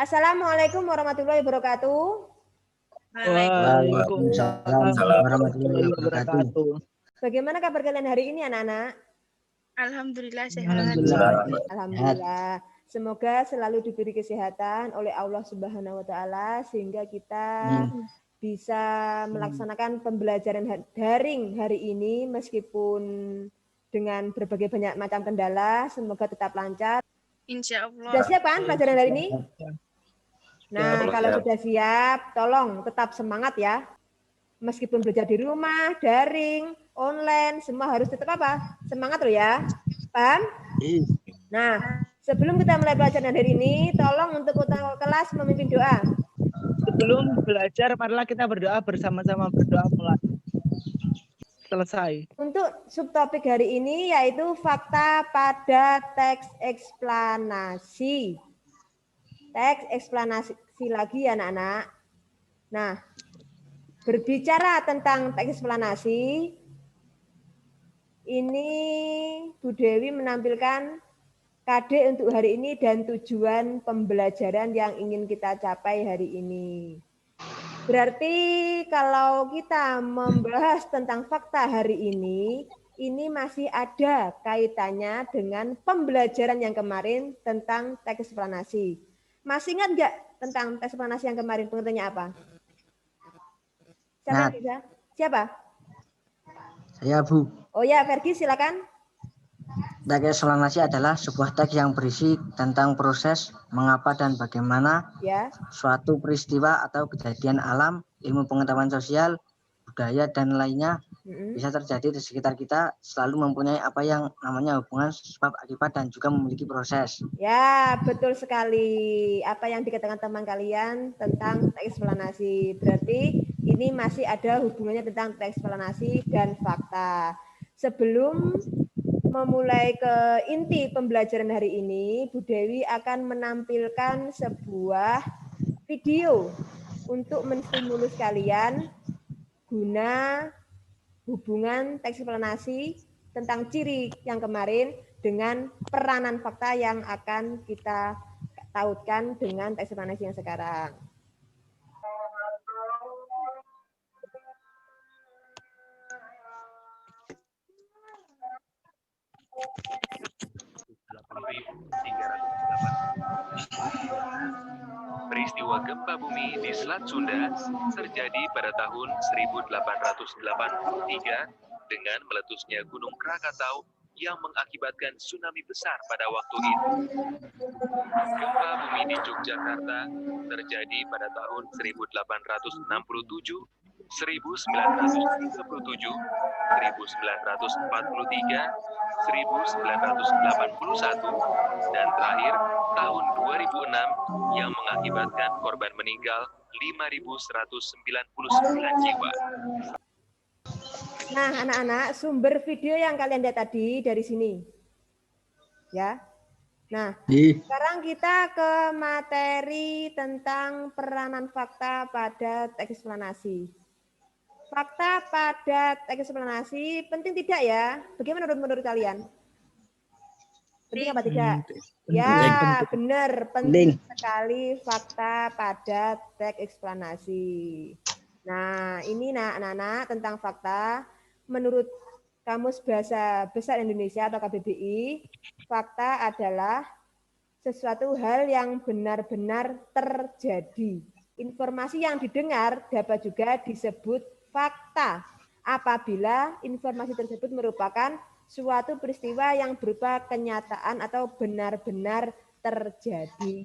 Assalamualaikum warahmatullahi wabarakatuh. Waalaikumsalam warahmatullahi wabarakatuh. Bagaimana kabar kalian hari ini anak-anak? Alhamdulillah sehat. Alhamdulillah. Semoga selalu diberi kesehatan oleh Allah Subhanahu wa taala sehingga kita bisa melaksanakan pembelajaran daring hari ini meskipun dengan berbagai banyak macam kendala, semoga tetap lancar. Insya Allah. Sudah siap kan pelajaran hari ini? Nah, kalau sudah siap, tolong tetap semangat ya. Meskipun belajar di rumah, daring, online, semua harus tetap apa? Semangat loh ya. Paham? Nah, sebelum kita mulai pelajaran hari ini, tolong untuk kelas memimpin doa. Sebelum belajar, marilah kita berdoa bersama-sama, berdoa mulai. Selesai. Untuk subtopik hari ini yaitu fakta pada teks eksplanasi. Teks eksplanasi lagi anak-anak. Nah, berbicara tentang teks eksplanasi, ini Bu Dewi menampilkan KD untuk hari ini dan tujuan pembelajaran yang ingin kita capai hari ini. Berarti kalau kita membahas tentang fakta hari ini masih ada kaitannya dengan pembelajaran yang kemarin tentang teks eksplanasi. Masih ingat nggak tentang teks eksplanasi yang kemarin? Pengertiannya apa? Siapa yang bisa? Siapa? Saya, Bu. Oh ya, Fergie silakan. Teks eksplanasi adalah sebuah teks yang berisi tentang proses, mengapa dan bagaimana suatu peristiwa atau kejadian alam, ilmu pengetahuan sosial, budaya, dan lainnya bisa terjadi di sekitar kita, selalu mempunyai apa yang namanya hubungan sebab akibat dan juga memiliki proses. Ya, betul sekali. Apa yang dikatakan teman kalian tentang teks eksplanasi. Berarti ini masih ada hubungannya tentang teks eksplanasi dan fakta. Sebelum memulai ke inti pembelajaran hari ini, Bu Dewi akan menampilkan sebuah video untuk menstimulus kalian guna hubungan teks eksplanasi tentang ciri yang kemarin dengan peranan fakta yang akan kita tautkan dengan teks eksplanasi yang sekarang. Peristiwa gempa bumi di Selat Sunda terjadi pada tahun 1883 dengan meletusnya Gunung Krakatau yang mengakibatkan tsunami besar pada waktu itu. Gempa bumi di Yogyakarta terjadi pada tahun 1867, 1937, 1943, 1981, dan terakhir tahun 2006 yang mengakibatkan korban meninggal 5.199 jiwa. Nah, anak-anak, sumber video yang kalian lihat tadi dari sini. Ya. Nah, sekarang kita ke materi tentang peranan fakta pada teks eksplanasi. Fakta pada teks eksplanasi penting tidak ya? Bagaimana menurut kalian? Penting apa tidak? Ya, benar. Penting sekali fakta pada teks eksplanasi. Nah, ini anak-anak tentang fakta. Menurut Kamus Bahasa Besar Indonesia atau KBBI, fakta adalah sesuatu hal yang benar-benar terjadi. Informasi yang didengar dapat juga disebut fakta apabila informasi tersebut merupakan suatu peristiwa yang berupa kenyataan atau benar-benar terjadi.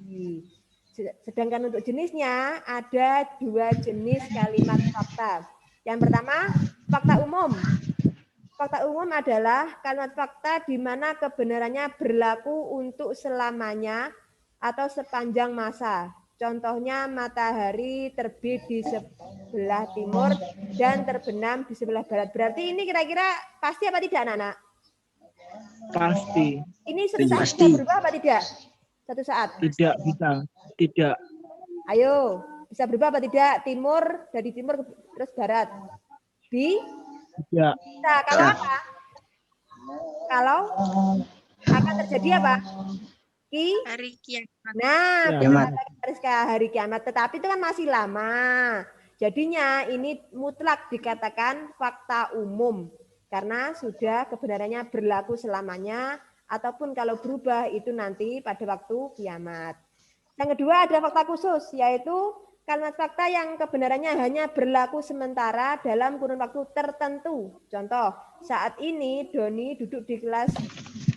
Sedangkan untuk jenisnya ada dua jenis kalimat fakta. Yang pertama, fakta umum. Fakta umum adalah kalimat fakta di mana kebenarannya berlaku untuk selamanya atau sepanjang masa. Contohnya matahari terbit di sebelah timur dan terbenam di sebelah barat. Berarti ini kira-kira pasti apa tidak, anak-anak? Pasti. Ini suatu saat bisa berubah apa tidak? Satu saat? Tidak bisa. Tidak. Ayo, bisa berubah apa tidak? Timur, dari timur terus barat. Tidak. Nah, kalau apa? Kalau akan terjadi apa? hari kiamat. Nah, Ya. benar Rizka, hari kiamat. Tetapi itu kan masih lama. Jadinya ini mutlak dikatakan fakta umum. Karena sudah kebenarannya berlaku selamanya. Ataupun kalau berubah itu nanti pada waktu kiamat. Yang kedua ada fakta khusus, yaitu kalimat fakta yang kebenarannya hanya berlaku sementara dalam kurun waktu tertentu. Contoh, saat ini Doni duduk di kelas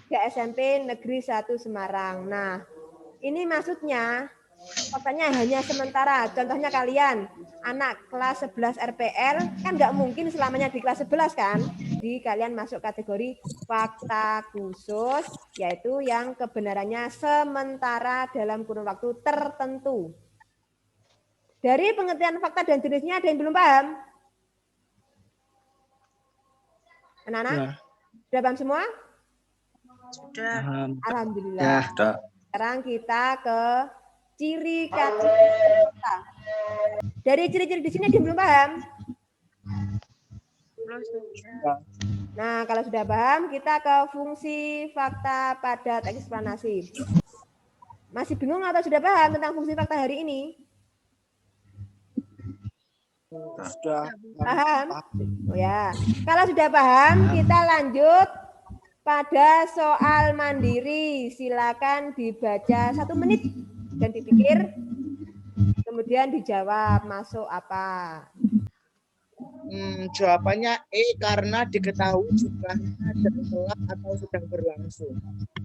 SMP Negeri 1 Semarang. Nah, ini maksudnya faktanya hanya sementara. Contohnya kalian, anak kelas 11 RPL, kan nggak mungkin selamanya di kelas 11 kan? Jadi kalian masuk kategori fakta khusus, yaitu yang kebenarannya sementara dalam kurun waktu tertentu. Dari pengertian fakta dan jenisnya ada yang belum paham? Anak-anak? Ya. Sudah paham semua? Sudah. Alhamdulillah. Sudah. Sekarang kita ke ciri kata. Dari ciri-ciri di sini ada yang belum paham? Belum sudah. Nah, kalau sudah paham, kita ke fungsi fakta pada teks eksplanasi. Masih bingung atau sudah paham tentang fungsi fakta hari ini? Sudah. Paham? Oh ya. Kalau sudah paham, kita lanjut pada soal mandiri. Silakan dibaca 1 menit dan dipikir. Kemudian dijawab masuk apa. Jawabannya E karena diketahui jumlahnya sedang telah atau sedang berlangsung.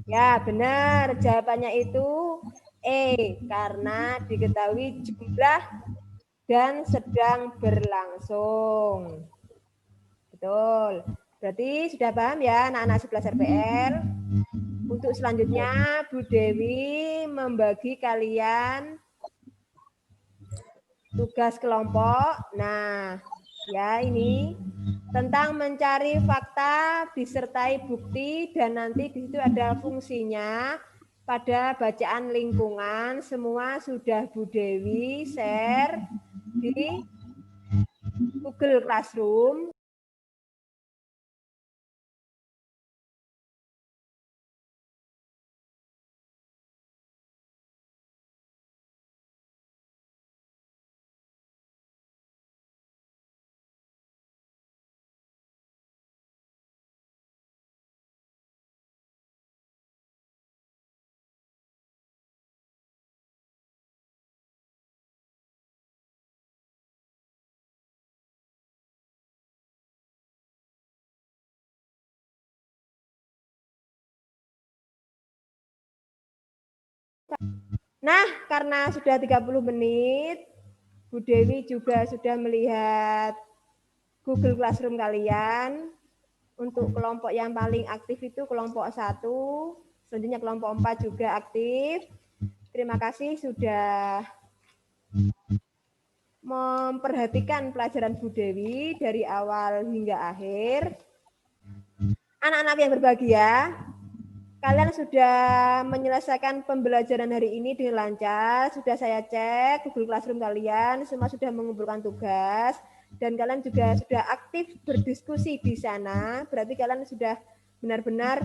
Ya, benar. Jawabannya itu E karena diketahui jumlah dan sedang berlangsung. Betul. Berarti sudah paham ya anak-anak 11 RPL. Untuk selanjutnya Bu Dewi membagi kalian tugas kelompok. Nah, ya ini tentang mencari fakta disertai bukti dan nanti di situ ada fungsinya pada bacaan lingkungan. Semua sudah Bu Dewi share di Google Classroom. Nah, karena sudah 30 menit, Bu Dewi juga sudah melihat Google Classroom kalian. Untuk kelompok yang paling aktif itu kelompok 1, selanjutnya kelompok 4 juga aktif. Terima kasih sudah memperhatikan pelajaran Bu Dewi dari awal hingga akhir. Anak-anak yang berbahagia, kalian sudah menyelesaikan pembelajaran hari ini dengan lancar. Sudah saya cek Google Classroom kalian, semua sudah mengumpulkan tugas. Dan kalian juga sudah aktif berdiskusi di sana. Berarti kalian sudah benar-benar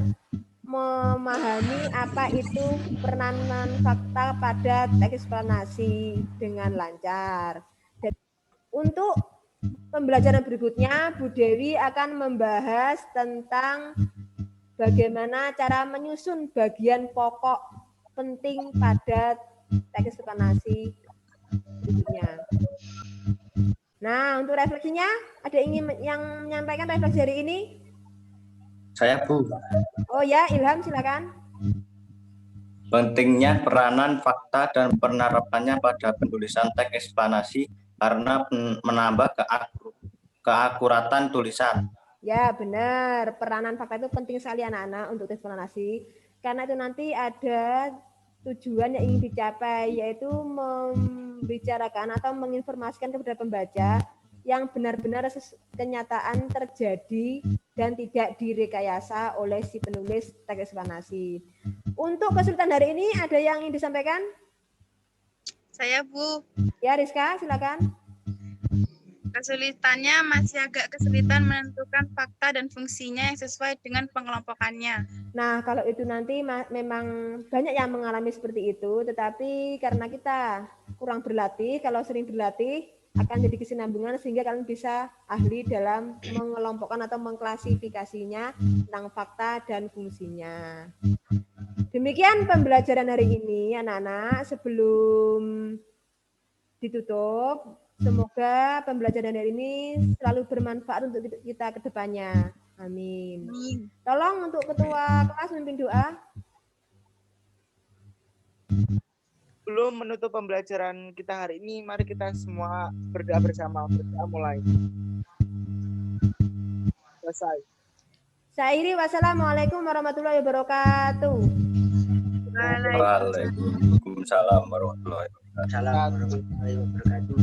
memahami apa itu peranan fakta pada teks eksplanasi dengan lancar. Dan untuk pembelajaran berikutnya, Bu Dewi akan membahas tentang bagaimana cara menyusun bagian pokok penting pada teks eksplanasi berikutnya. Nah, untuk refleksinya, ada yang menyampaikan refleksi hari ini? Saya, Bu. Oh ya, Ilham silakan. Pentingnya peranan fakta dan penerapannya pada penulisan teks eksplanasi karena menambah keakuratan tulisan. Ya, benar. Peranan fakta itu penting sekali anak-anak untuk teks eksplanasi. Karena itu nanti ada tujuan yang ingin dicapai, yaitu membicarakan atau menginformasikan kepada pembaca yang benar-benar kenyataan terjadi dan tidak direkayasa oleh si penulis teks eksplanasi. Untuk kesulitan hari ini ada yang ingin disampaikan? Saya, Bu. Ya, Rizka, silakan. Kesulitannya masih agak kesulitan menentukan fakta dan fungsinya yang sesuai dengan pengelompokannya. Nah, kalau itu nanti memang banyak yang mengalami seperti itu, tetapi karena kita kurang berlatih, kalau sering berlatih akan jadi kesinambungan sehingga kalian bisa ahli dalam mengelompokkan atau mengklasifikasinya tentang fakta dan fungsinya. Demikian pembelajaran hari ini, anak-anak. Sebelum ditutup, semoga pembelajaran hari ini selalu bermanfaat untuk kita ke depannya. Amin. Tolong untuk ketua kelas memimpin doa. Belum menutup pembelajaran kita hari ini, mari kita semua berdoa bersama. Berdoa mulai. Selesai. Syairi, wassalamualaikum warahmatullahi wabarakatuh. Waalaikumsalam warahmatullahi wabarakatuh. Assalamualaikum warahmatullahi wabarakatuh.